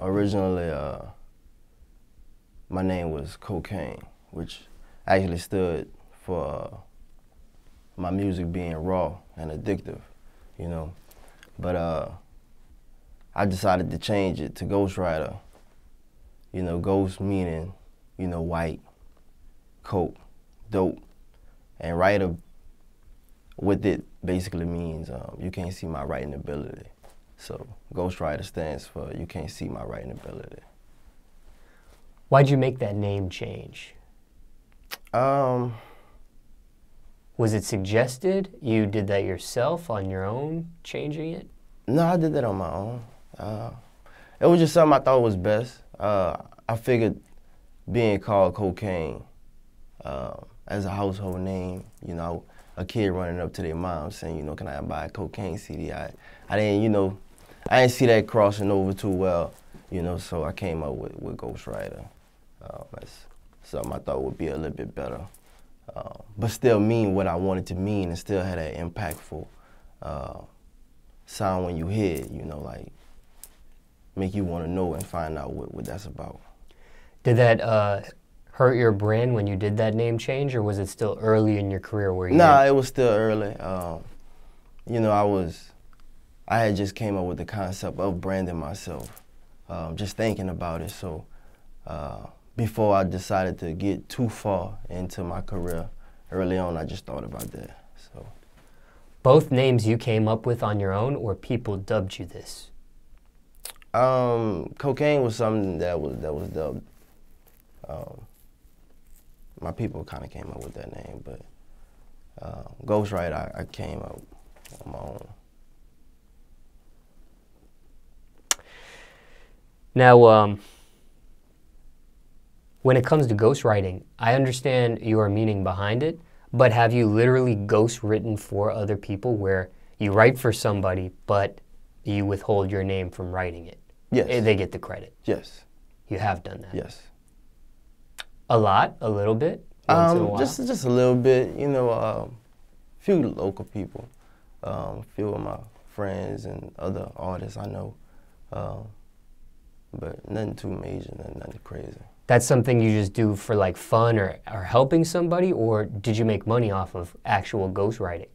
originally, my name was Cocaine, which actually stood for my music being raw and addictive, you know. But I decided to change it to GhostWryter. You know, ghost meaning, you know, white, coke, dope, and writer with it basically means you can't see my writing ability. So GhostWryter stands for you can't see my writing ability. Why'd you make that name change? Was it suggested? You did that yourself on your own, changing it? No, I did that on my own. It was just something I thought was best. I figured being called Cocaine as a household name, you know, a kid running up to their mom saying, you know, can I buy a cocaine CD? I didn't, you know, I didn't see that crossing over too well, you know, so I came up with GhostWryter. That's something I thought would be a little bit better, but still mean what I wanted to mean and still had that impactful sound when you hear it, you know, like make you want to know and find out what that's about. Did that hurt your brand when you did that name change, or was it still early in your career where you Nah, it was still early. You know, I had just came up with the concept of branding myself, just thinking about it. So before I decided to get too far into my career, early on, I just thought about that. So, both names you came up with on your own, or people dubbed you this? Cocaine was something that was dubbed. My people kind of came up with that name, but GhostWryter, I came up on my own. Now, when it comes to ghostwriting, I understand your meaning behind it, but have you literally ghostwritten for other people where you write for somebody, but you withhold your name from writing it? Yes. They get the credit? Yes. You have done that? Yes. A lot? A little bit? Once in a while? Just a little bit, you know, a few local people, a few of my friends and other artists I know, but nothing too major, nothing crazy. That's something you just do for like fun or helping somebody, or did you make money off of actual ghostwriting?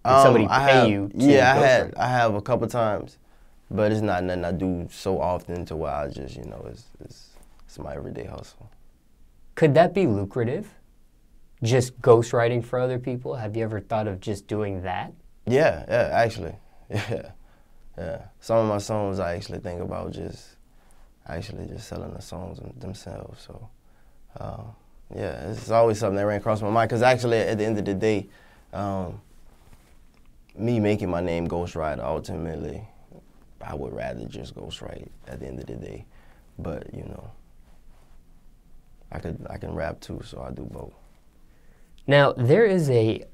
Did somebody pay you to ghostwrite? I have a couple times, but it's not nothing I do so often to where I just, you know, it's my everyday hustle. Could that be lucrative? Just ghostwriting for other people? Have you ever thought of just doing that? Yeah, actually, yeah. Some of my songs I actually think about just selling the songs themselves. So, yeah, it's always something that ran across my mind. Because actually, at the end of the day, me making my name GhostWryter, ultimately, I would rather just ghostwrite at the end of the day. But, you know, I can rap too, so I do both. Now, there is a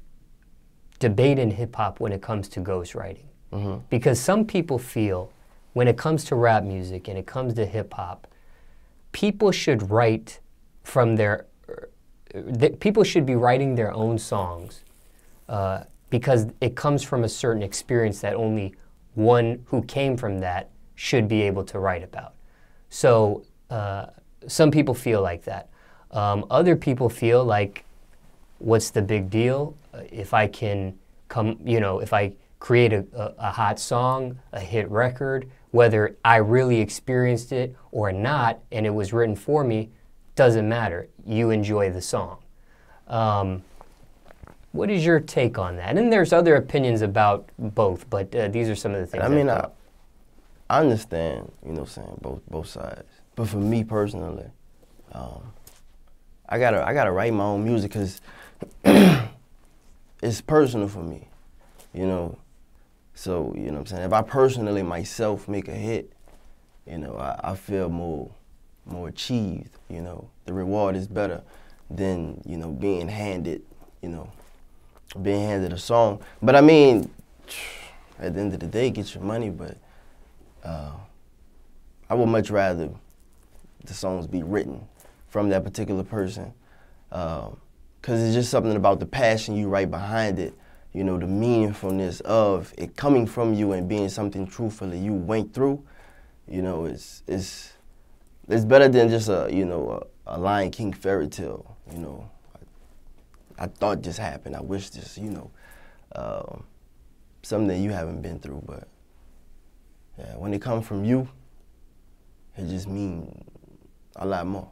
debate in hip-hop when it comes to ghostwriting. Mm-hmm. Because some people feel when it comes to rap music and it comes to hip-hop, people should write from people should be writing their own songs because it comes from a certain experience that only one who came from that should be able to write about. So some people feel like that. Other people feel like, what's the big deal? If I can if I create a hot song, a hit record, whether I really experienced it or not, and it was written for me, doesn't matter. You enjoy the song. What is your take on that? And there's other opinions about both, but these are some of the things. I mean, I understand, you know, saying both sides. But for me personally, I gotta write my own music because it's personal for me, you know. So, you know what I'm saying? If I personally myself make a hit, you know, I feel more achieved, you know. The reward is better than, you know, being handed a song. But I mean, at the end of the day, get your money, but I would much rather the songs be written from that particular person. Because it's just something about the passion you write behind it, you know, the meaningfulness of it coming from you and being something truthfully you went through. you know, it's better than just a, you know, a Lion King fairy tale. You know, I thought this happened. I wish this, you know, something that you haven't been through. But yeah, when it comes from you, it just means a lot more.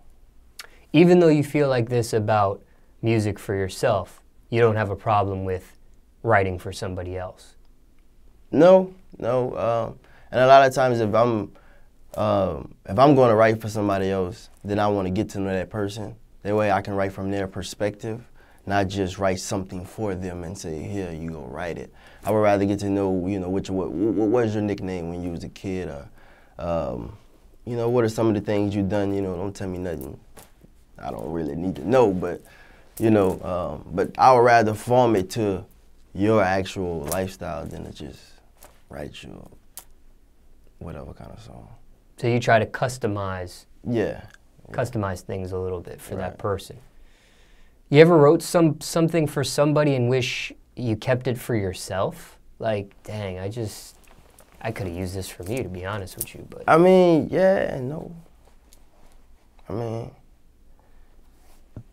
Even though you feel like this about music for yourself, you don't have a problem with writing for somebody else? No, no. And a lot of times if I'm going to write for somebody else, then I want to get to know that person. That way I can write from their perspective, not just write something for them and say, here, you go write it. I would rather get to know, you know, what was your nickname when you was a kid, or, you know, what are some of the things you've done, you know, don't tell me nothing I don't really need to know, but, you know, but I would rather form it to your actual lifestyle than to just write you whatever kind of song. So you try to customize, yeah. Customize things a little bit for that person. You ever wrote something for somebody and wish you kept it for yourself? Like, dang, I could have used this for me, to be honest with you. But I mean, yeah and no. I mean,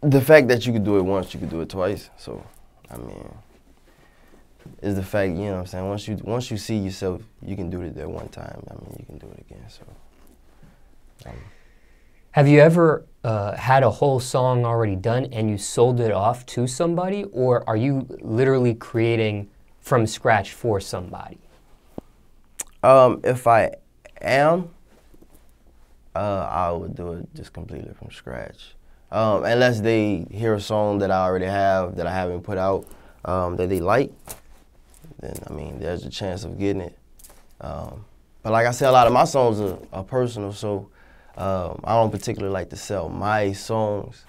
the fact that you could do it once, you could do it twice. So, I mean, is the fact, you know what I'm saying? Once you see yourself, you can do it that one time. I mean, you can do it again. So. Have you ever had a whole song already done and you sold it off to somebody, or are you literally creating from scratch for somebody? If I am, I would do it just completely from scratch. Unless they hear a song that I already have, that I haven't put out, that they like, then, I mean, there's a chance of getting it. But like I said, a lot of my songs are personal, so I don't particularly like to sell my songs.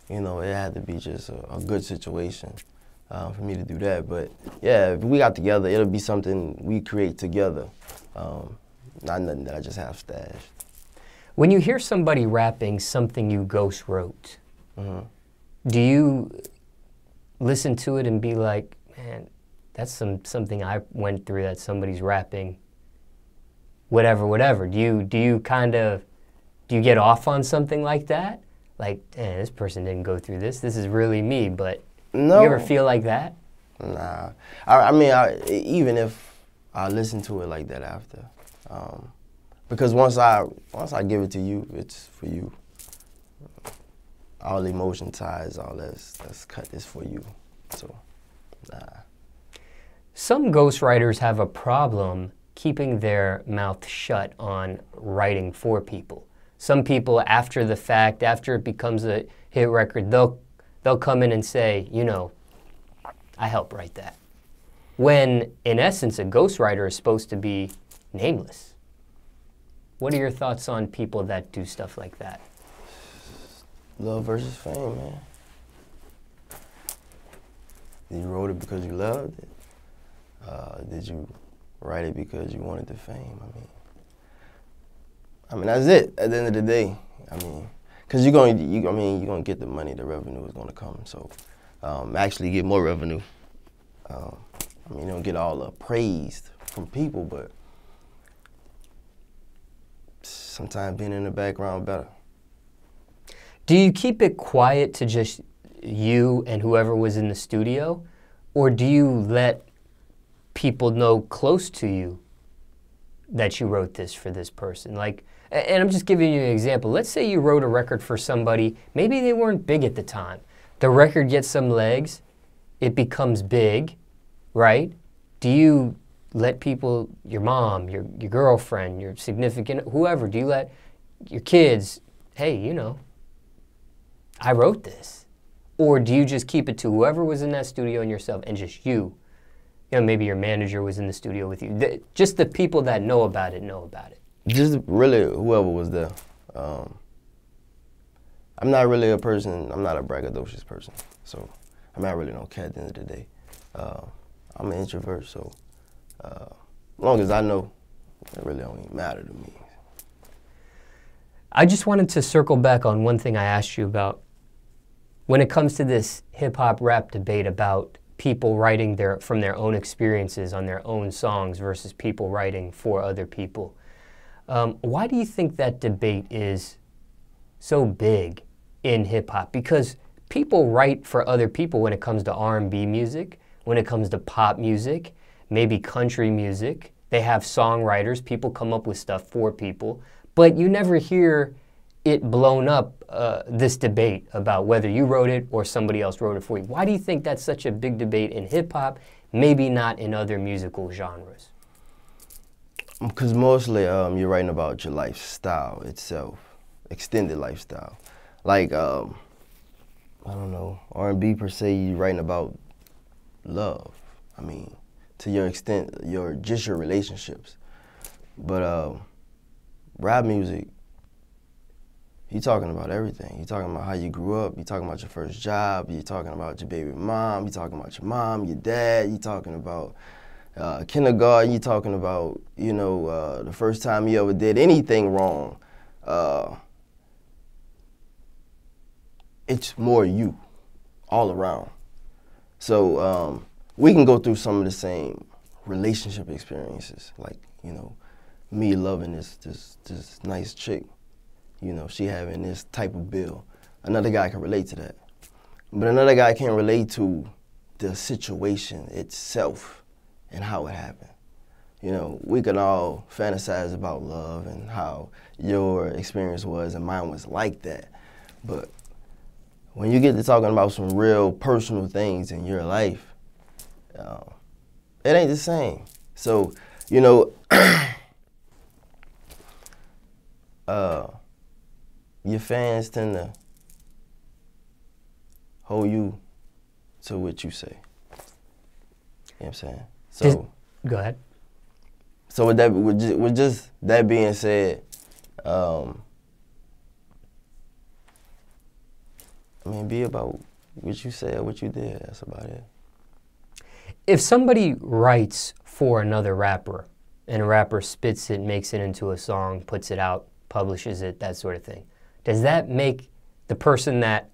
You know, it had to be just a good situation for me to do that. But yeah, if we got together, it'll be something we create together, not nothing that I just have stashed. When you hear somebody rapping something you ghost wrote, do you listen to it and be like, man, that's something I went through that somebody's rapping, whatever. Do you get off on something like that? Like, man, this person didn't go through this. This is really me, but no. You ever feel like that? Nah. I mean, even if I listen to it like that after, because once I give it to you, it's for you. All emotion ties, all that's cut is for you. So, nah. Some ghostwriters have a problem keeping their mouth shut on writing for people. Some people, after the fact, after it becomes a hit record, they'll come in and say, you know, I helped write that. When, in essence, a ghostwriter is supposed to be nameless. What are your thoughts on people that do stuff like that? Love versus fame, man. You wrote it because you loved it. Did you write it because you wanted the fame? I mean, that's it. At the end of the day, I mean, because you're gonna get the money. The revenue is gonna come. So, actually get more revenue. I mean, you don't get all the praise from people, but sometimes being in the background better. Do you keep it quiet to just you and whoever was in the studio, or do you let people know close to you that you wrote this for this person? Like, and I'm just giving you an example. Let's say you wrote a record for somebody, maybe they weren't big at the time. The record gets some legs, it becomes big, right? Do you let people, your mom, your girlfriend, your significant, whoever, do you let your kids, hey, you know, I wrote this? Or do you just keep it to whoever was in that studio and yourself and just you? You know, maybe your manager was in the studio with you. Just the people that know about it know about it. Just really whoever was there. I'm not really a person, I'm not a braggadocious person. So, I mean, I really don't care at the end of the day. I'm an introvert, so as long as I know, it really don't even matter to me. I just wanted to circle back on one thing I asked you about. When it comes to this hip-hop rap debate about people writing from their own experiences on their own songs versus people writing for other people, Why do you think that debate is so big in hip-hop? Because people write for other people when it comes to R&B music, when it comes to pop music, maybe country music. They have songwriters. People come up with stuff for people. But you never hear it blown up, this debate about whether you wrote it or somebody else wrote it for you. Why do you think that's such a big debate in hip-hop, maybe not in other musical genres? Because mostly you're writing about your lifestyle itself, extended lifestyle. Like, I don't know, R&B per se, you're writing about love. I mean, to your extent, just your relationships. But rap music, you're talking about everything. You're talking about how you grew up. You're talking about your first job. You're talking about your baby mom. You're talking about your mom, your dad. You're talking about kindergarten. You're talking about, you know, the first time you ever did anything wrong. It's more you, all around. So we can go through some of the same relationship experiences, like, you know, me loving this nice chick. You know, she having this type of bill. Another guy can relate to that. But another guy can't relate to the situation itself and how it happened. You know, we can all fantasize about love and how your experience was and mine was like that. But when you get to talking about some real personal things in your life, it ain't the same. So, you know, your fans tend to hold you to what you say. You know what I'm saying? So go ahead. So with just that being said, I mean, be about what you said, what you did. That's about it. If somebody writes for another rapper and a rapper spits it, makes it into a song, puts it out, publishes it, that sort of thing, does that make the person that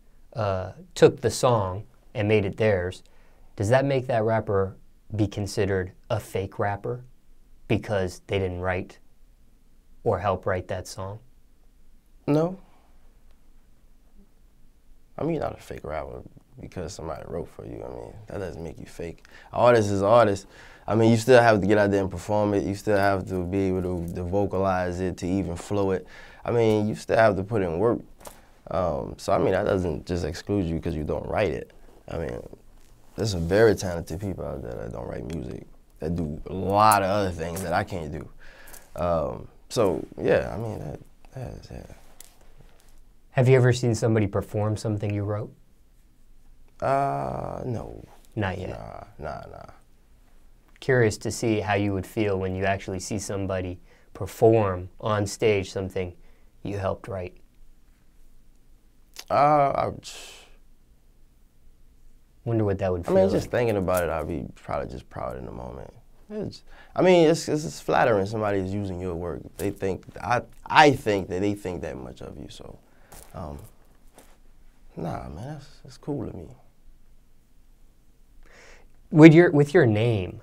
took the song and made it theirs, does that make that rapper be considered a fake rapper because they didn't write or help write that song? No. I mean, you're not a fake rapper because somebody wrote for you. I mean, that doesn't make you fake. An artist is an artist. I mean, you still have to get out there and perform it. You still have to be able to vocalize it, to even flow it. I mean, you still have to put in work. So, I mean, that doesn't just exclude you because you don't write it. I mean, there's some very talented people out there that don't write music, that do a lot of other things that I can't do. So, yeah, I mean, that's yeah. Have you ever seen somebody perform something you wrote? No. Not yet? Nah. Curious to see how you would feel when you actually see somebody perform on stage something you helped write. Wonder what that would feel I mean, like. just thinking about it, I'd be probably just proud in the moment. I mean, it's flattering somebody is using your work. They think, I think that they think that much of you, so. Nah, man, that's cool to me. With your name,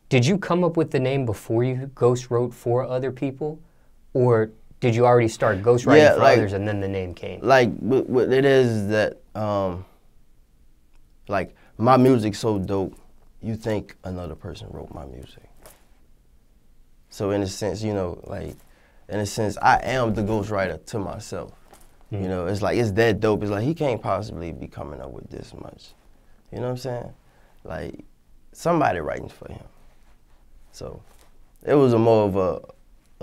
did you come up with the name before you ghost wrote for other people? Or did you already start ghostwriting for others and then the name came? Like, what it is that, like, my music's so dope, you think another person wrote my music. So in a sense, you know, like, in a sense, I am the ghostwriter to myself. You know, it's like, it's that dope. It's like, he can't possibly be coming up with this much. You know what I'm saying? Like, somebody writing for him. So it was more of a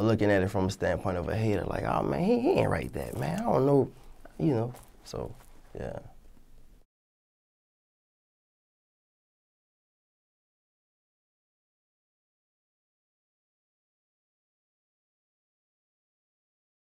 looking at it from a standpoint of a hater, like, oh man, he ain't write that, man. I don't know, you know. So, yeah.